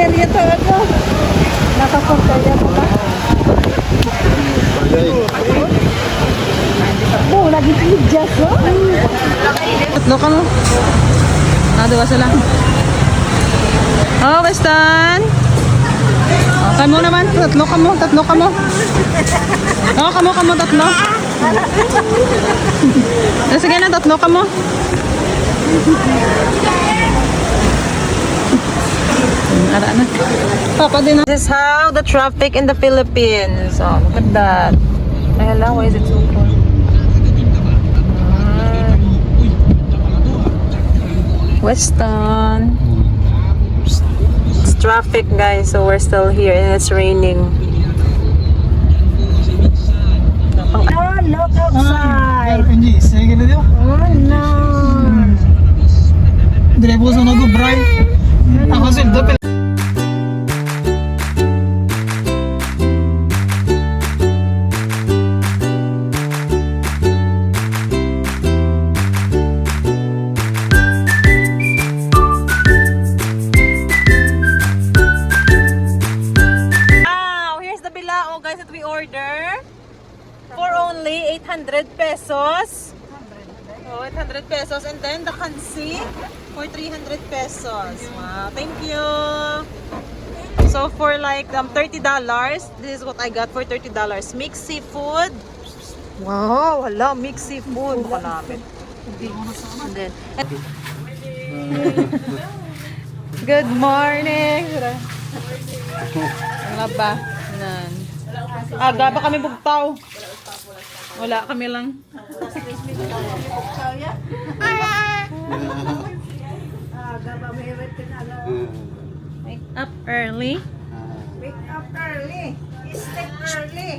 Porterya to ako. Naka-porterya to ba? Oh, lagi tigas, oh. Tatlo ka mo. Dua sila. Oh, Weston. Kamu naman, tatlo ka mo. Oh, kamu, tatlo. Sige na, tatlo ka mo. This is how the traffic in the Philippines. Oh, look at that. Ay, hello, why is it so cold? Weston. It's traffic, guys, so we're still here and it's raining. Oh, look outside. Oh, no. Guys, that we order for only 800 pesos. Oh, 800 pesos. And then the kansi for 300 pesos. Wow, thank you. So for like $30, this is what I got for $30. Mixed seafood. Wow, wala, mixed seafood. Baka namin. And then, good morning. Ano ba? Nan. Aga ba kami bugtaw? Wala kami lang. Wake up early. Wake up early. Sleep early.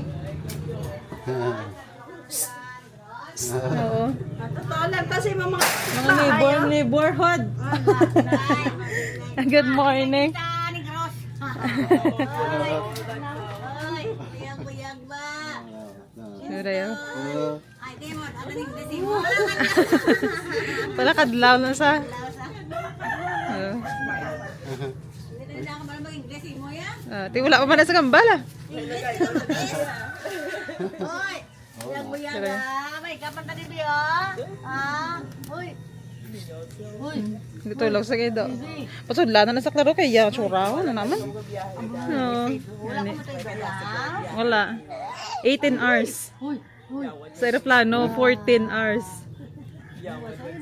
Oo. Totoo lang kasi mga Neighborhood. Good morning. Pala kadlaw na sa. Ti wala pa man sa gambala. Hoy, yang buyag ba? May kapan tadi biyo? Hoy. Hoy. Dito lang sa gido. Pasudlan na sa klaro kay ya churaw na naman. Wala. 18 hours. Sa aeroplano, 14 hours.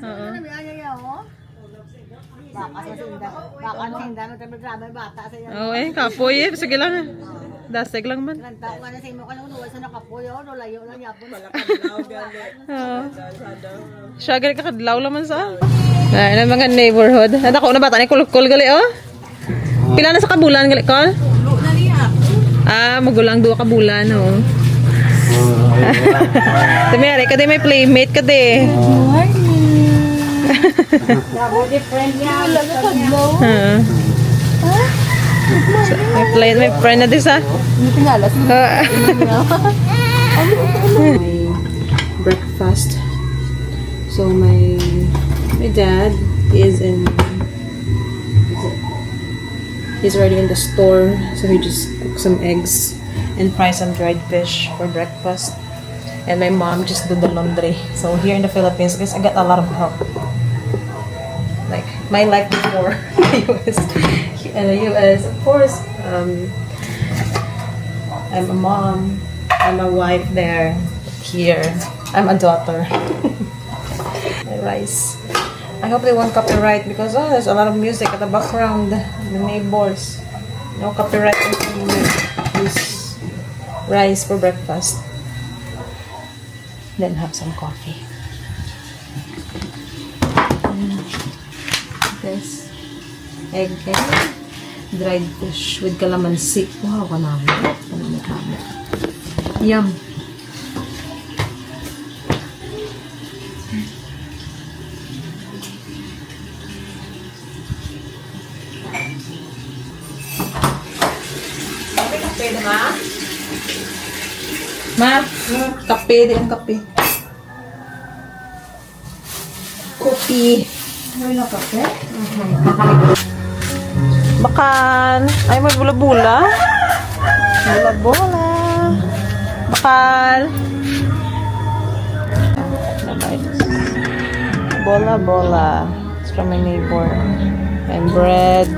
Oo. Oo eh, kapoy eh. Sige lang. Dasig lang man. Siya gali kakadlaw lang man sa. Ay, na mga neighborhood. Nada ko na bata ni kulkul gali oh. Pila na sa kabulan gali kol? Magulang 2 kabulan oh. Tumiyari ka may playmate ka di. May friend na di sa. Breakfast. So my dad is he's already in the store, so he just cooked some eggs and fry some dried fish for breakfast. And my mom just did the laundry. So here in the Philippines, guys, I got a lot of help. Like my life before in the US, of course. I'm a mom. I'm a wife there. Here, I'm a daughter. My rice. I hope they won't copyright because there's a lot of music at the background. The neighbors. No copyright this rice for breakfast. Then have some coffee. This egg dried fish with calamansi. Wow, yum. Kape na ma? Ma, kape di ang kape. Kopi. May kape? Bakal. Ay, may bula-bula. Bula-bula. Bakal. Bola-bola. It's from my neighbor. And bread.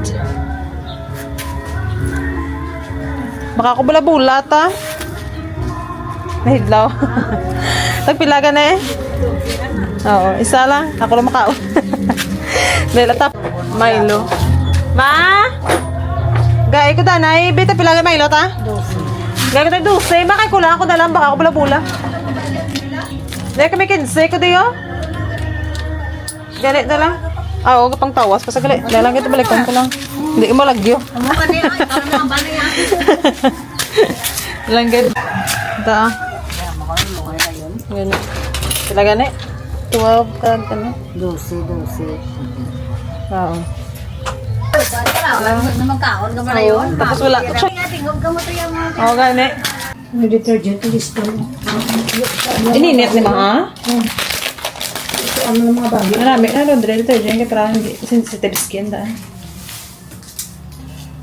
Baka ako bula-bula ta. Nahidlaw. Tagpila ka na eh. Oo, isa lang. Ako lang makaon. Dahil atap. Milo. Ma? Gaya ko danay. Bita pila ka Milo ta? 12. Gaya ko tayo 12. Bakit ko lang ako dalam. Baka ako bula-bula. Dahil kami 15 ko diyo. Galit na lang. Oo, kapang tawas. Pasagali. Dahil lang ito balikan ko lang. Hindi ko malagyo. Langgit. Ito ah. Ganun. Sila gani? 12 ka na. 12. Oo. Magkaon ka ba na yun? Tapos wala. Tingog ka mo ito yung mga... Oo, gani. May detergent list ko. Ininit ni mga? Ano ng mga bagay? Marami na laundry detergent kaya para hindi sensitive skin daan.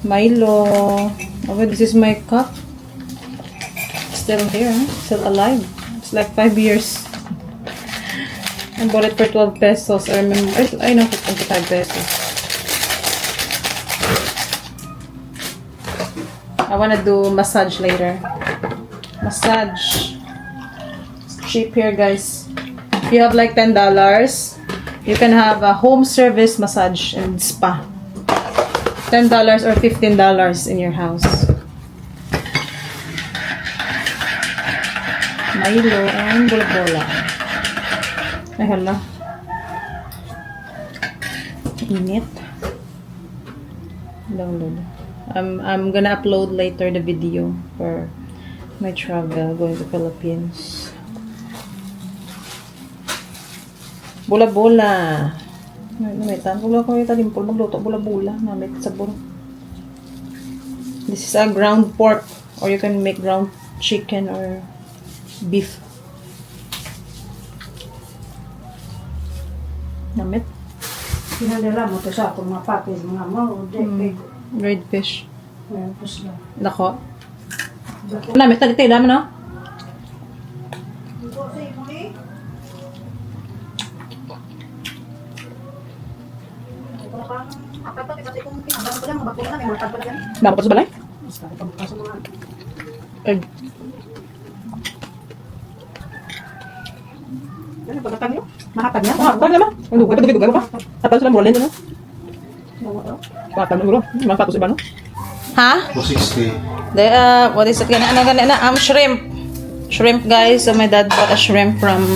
Milo. Okay, this is my cup. Still here, huh? Still alive. It's like 5 years. I bought it for 12 pesos. I remember. I know for 25 pesos. I wanna do massage later. Massage. It's cheap here, guys. If you have like $10, you can have a home service massage and spa. $10 or $15 in your house. Milo and bola-bola. Ay, hala. Init. Download. I'm gonna upload later the video for my travel going to Philippines. Bola-bola. Namitan. Wala ko yung talimpol. Magluto. Bola-bola. Namit sabon. This is a ground pork. Or you can make ground chicken or beef. Namit. Pinadala mo ito sa akong mga papel, mga mo. Red fish. Tapos lang. Dako. Namit. Tagtay naman, no? Dapat sa balay? Egg. Ano pagkatag nyo? Makatag niya? Mahapag naman. Ang dugay, dugay ko pa. Tapos sila muralin doon, no? Mahapag na siguro. Mahapag sa iba, no? Ha? 260. What is it? Shrimp. Shrimp, guys. So, my dad bought a shrimp from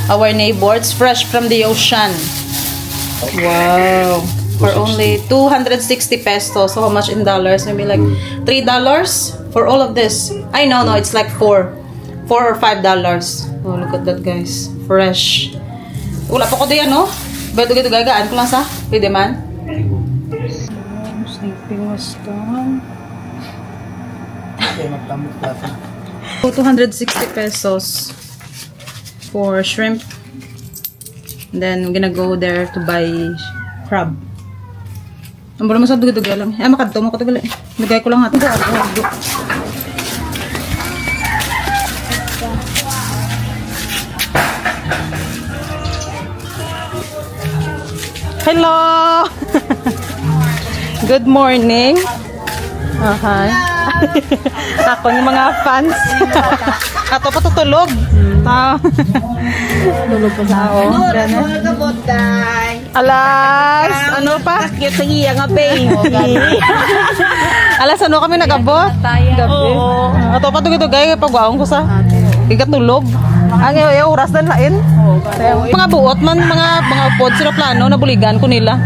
our neighbor. It's fresh from the ocean. Wow. For only 260 pesos. So, how much in dollars? Maybe like $3 for all of this. I know, no. It's like $4 or $5. Oh, look at that, guys. Fresh. Wala pa ko diyan, no? Ba't ito gagaan ko lang sa? Pwede man? Sleeping was done. 260 pesos for shrimp. And then, I'm gonna go there to buy crab. Ang bala mo sa dugay-dugay lang. Makadto mo katagal eh. Dugay ko lang hatin. Hello! Good morning. Hi. Ako yung mga fans. Ato pa tutulog. Tulog pa sa ako. Alas, ano pa? Alas, ano kami nag-abot? Gabi. Ato pa tugay-tugay pagwaong ko sa igatulog. Ang oras na lain. Mga buot man, mga upod sila plano, nabuligan ko nila.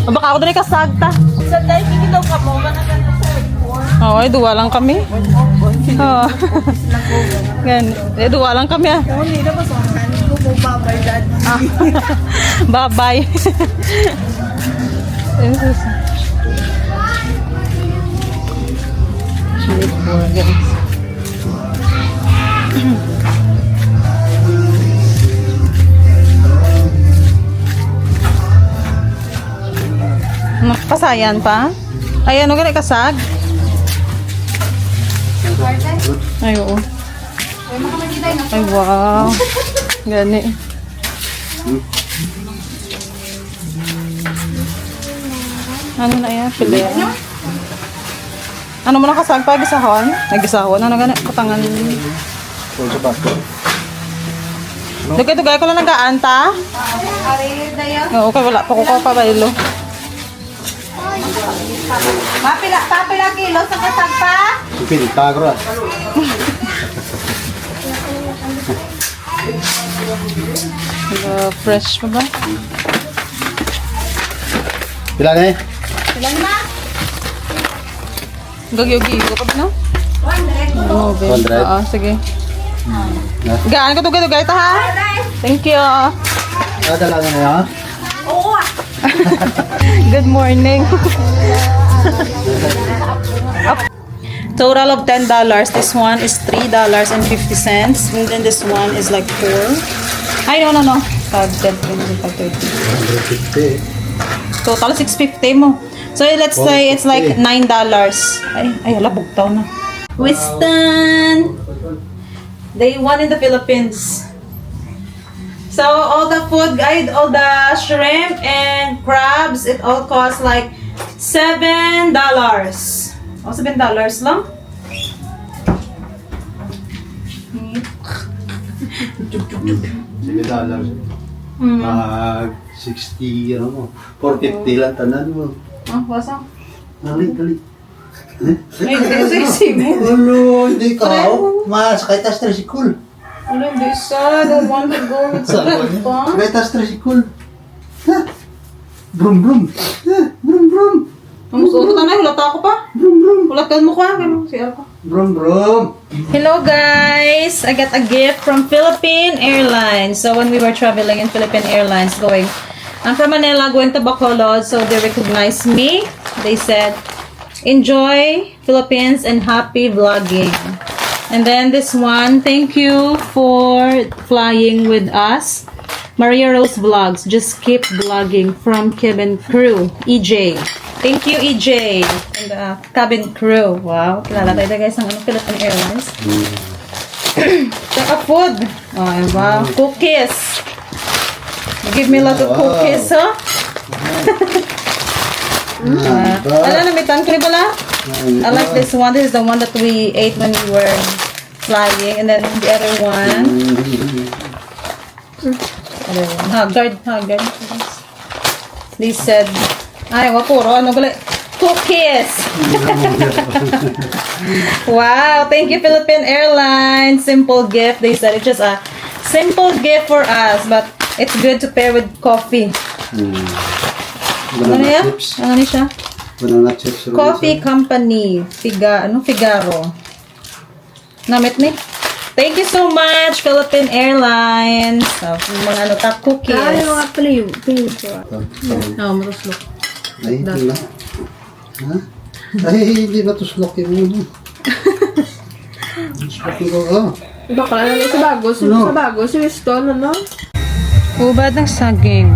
Baka ako doon ay kasagta. Sa dahil hindi daw ka mo, managan na sa Oo, duwa lang kami. Oo. Gan, duwa lang kami ah. hindi na ba sa kanin ko po babay dad. Bye-bye. Sweet burgers. Pasayan pa? Ay, ano ganit kasag? Ay, oo. Ay, wow. Gani. Ano na yan? Pili. Ano mo na kasag pa? Gisahon? Ay, gisahon. Ano ganit? Katangan. Pulso pa. Dugay-dugay ko lang nag-aanta. Oo, kaya wala pa ko pa baylo. Papila kilo sa kasag pa? Sipin, tagro ah. Fresh pa ba? Pila na eh? Ilan ma? Gagyogi ko pa ba no? 100. Oo, sige. Gaan ko dugay-dugay ta ha? Thank you. Dala na yan. Oo. Good morning. Total of $10. This one is $3.50. And then this one is like 4. Ay, no. 5, 10, 20, 30. 150. Total 650 mo. So let's say it's like $9. Ay, hala, bugtaw na. Wiston! Day 1 in the Philippines. So all the food guide, all the shrimp and crabs, it all costs like $7. Oh, $7 lang? $7. Pag 60, ano mo, 450 lang tanan mo. Ah, wasa? Dali. Ay, sige. Ulo, hindi ka. Mas, kahit tas tricycle. Wala, hindi isa. I don't want to go with pa. Kahit tas tricycle. Ha? Brum brum. Ha? Brum brum. Ang suot na, hulata ako pa. Brum brum. Hulatan mo ka. Siya ka. Brum brum. Hello guys! I got a gift from Philippine Airlines. So when we were traveling in Philippine Airlines I'm from Manila going to Bacolod, so they recognized me. They said, enjoy Philippines and happy vlogging. And then this one, thank you for flying with us. Maria Rose Vlogs, just keep vlogging from cabin crew, EJ. Thank you, EJ. And the cabin crew. Wow, kilala tayo guys ng Philippine Airlines. Saka food. Oh, wow. Cookies. You give me a lot of cookies, huh? Alam, namitan ko ni pala. I like this one. This is the one that we ate when we were flying. And then the other one. Haggard. They said, ay, wapuro. Ano gali? Cookies! Wow, thank you Philippine Airlines. Simple gift. They said it's just a simple gift for us, but it's good to pair with coffee. Ano niya? Chips. Ano niya siya? Banana chips. Coffee Company. Figaro. Namit ni? Thank you so much, Philippine Airlines. Mga ano ta, cookies. Ay, mga flavor. Matuslok. Ay, hindi na. Ha? Ay, hindi ba tuslok yung ano? Tuslok yung Baka lang sa bago. No. Sa bago. Si Winston, ano? Ubad ng saging.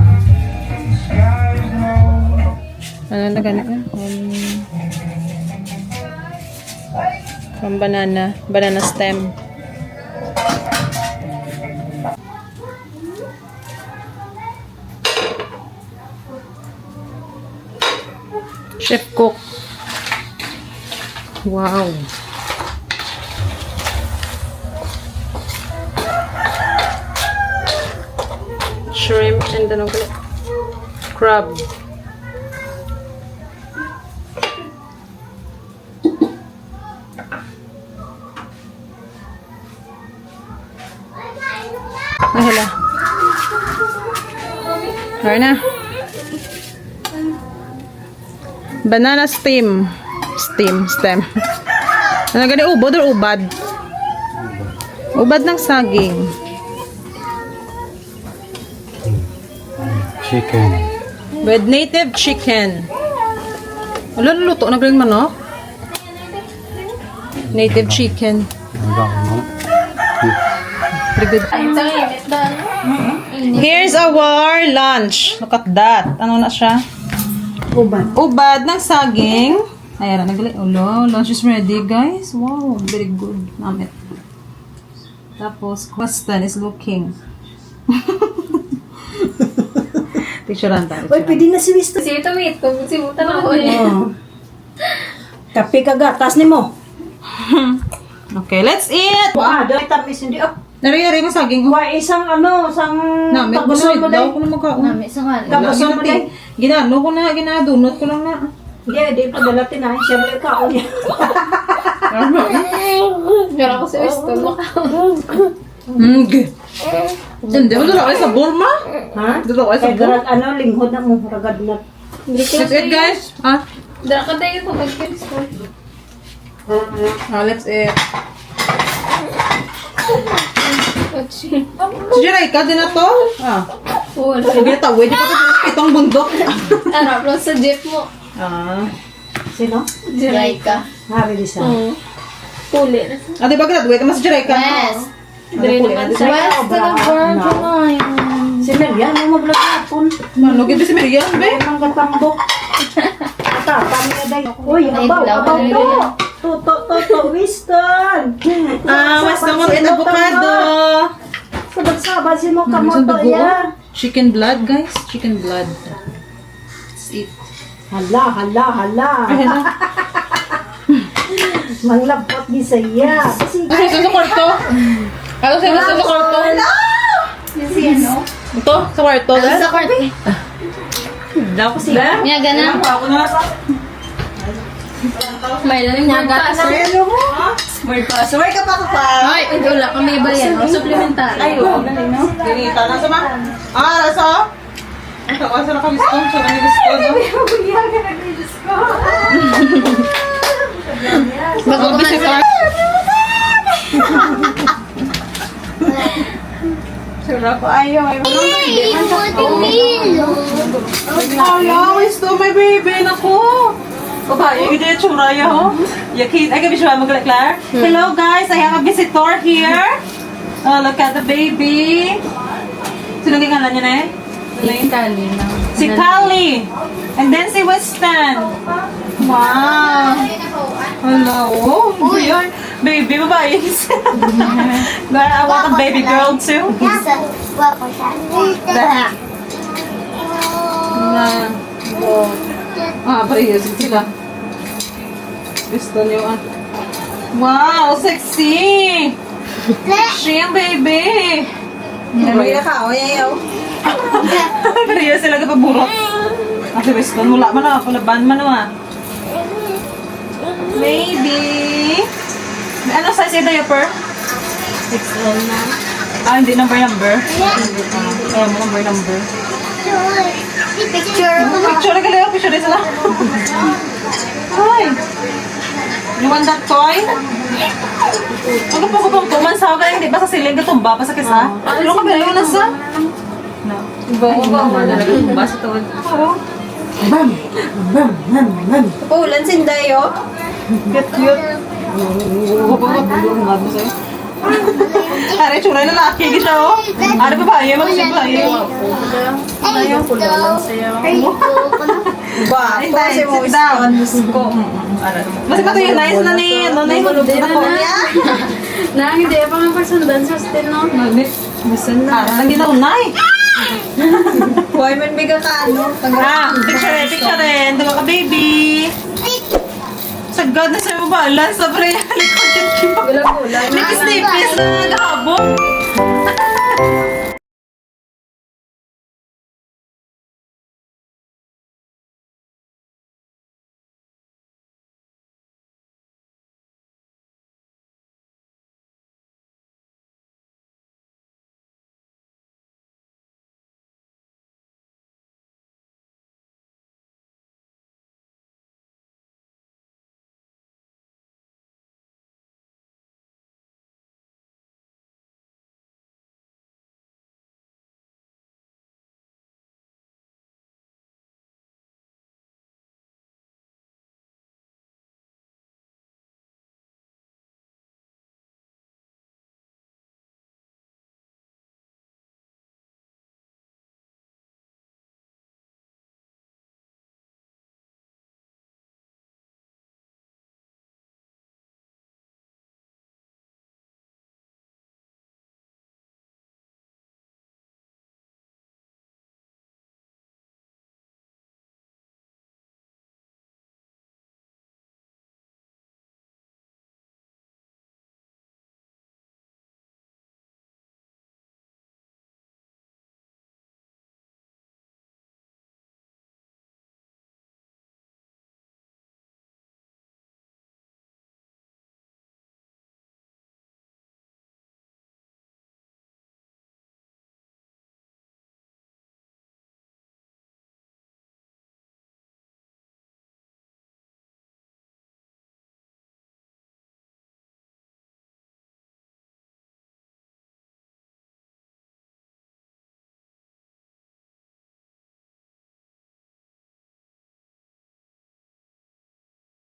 Ano na ganit yan? From banana stem. Chef cook. Wow. Shrimp and then crab. Ay, hala. Kaya na. Banana stem. Stem. Ano gani, ubod or ubad? Ubad ng saging. chicken. With native chicken. Wala naluto na galing manok. Native chicken. Pretty good. Here's our lunch. Look at that. Ano na siya? Uban. Ubad ng saging. Ayan, nagali. Ulo, lunch is ready, guys. Wow, very good. Namit. Tapos, question is looking. Picturean tayo. Uy, pwede na si Wisto. Kasi ito, mate. Kung simutan ako eh. Oh. Kape ka gatas ni mo. Okay, let's eat! Wah, dahil tamis hindi. Oh, Nari-ari mo saging. wah, isang isang Namit ko tapuson mo na. Daw dahil. ko na magkaon. Nami, sa nga. Tapuson mo dahil. Ginano ko na, ginadunot ko lang na. Hindi, di pa dalatin na. Siyempre ka o niya. Pero ako si Wisto. Hindi mo dala kayo sa Burma? Ha? Dala kayo sa Kaya Burma? garag, linghod na mo. Ragad na. Let's eat, guys. Ah, Dara ka tayo ito. Mag-kids ko. let's eat. Kotse. Si Jiraiya din na to? Ah. Wala. Sabi na tawid. Di pa ito pitong bundok. Arap lang sa jeep mo. Ah. Sino? Jiray ka. Hari Lisa. Oo. Puli na. Ah, di ba graduate naman si Jiraiya? Yes. Dire naman sa West West na ng Virgin Islands. Si Merian, mo mablog na po. Manugid ba si Miriam, be? Ang katambok. Ata, kami na day. Uy, Ay, abaw, blaw, abaw ano to. yun? To, Winston. Mas naman ang avocado. Sabag-sabag si mo Ano kamoto dugo? ya. Chicken blood, guys. Chicken blood. Let's eat. Hala. Ay, hala. Manglabot di saya. Sige. Ano sa kwarto? Ano sa kwarto? Si ano? Ito, sa kwarto. Sa court. Daw ko sila. Nga ganun. Ako na sa. May lalim na gatas. Sumay ka pa pa. Ay, wala kami iba yan. Supplementary. Ay, wala na no. Ganita na sa ma. Ah, nasa? Asa na kami stone. Sa kami stone. Baka visitor. Sarap. Ayaw. Ayaw. Ito, my baby. Naku. Babae, hindi yung churaya, ho. Yakin. Ay, gabi siya maglalaklar. Hello, guys. I have a visitor here. Oh, look at the baby. Sino yung ngalan niya na eh? Itali na. Si Kali. And then si Weston. Wow. Hello. Oh, yun. Baby, babae. I want a baby girl too. That. Na. Ah, parehas sila. Gusto niyo ah. Wow, sexy. Siyang baby. May nakao, yayaw. Parehas sila kapaburot. Kasi Weston, wala man na. Pulaban man na. Baby. Ano size yung diaper? XL na. Ah, hindi number. Ayaw mo number. Picture. Picture na kaya, picture na sila. Hi. You want that toy? Ano pa ko pang tuman sa akin? Hindi ba sa siling katumba pa sa kisa? Ano ka ba yun nasa? No. Bawa na lang. Basta tawag. Oo. Ulan sindayo. Cute. Are, tsura na laki kita oh. Are, babae, mag-babae. Ayaw ko lang sa'yo. Ba, sit down. Mas ito yung nice na ni, ano na yung malubog ako. Na, hindi pa nga pasundan sa stin, no? Masan na. Ah, lagi na unay. Huwag man biga ka, ano? Ah, picture rin. Diba ka, baby? Sagad na sa'yo ba? Last, sobre. Likod yung kiyo. Gulang-gulang. Nipis-nipis na naghabong.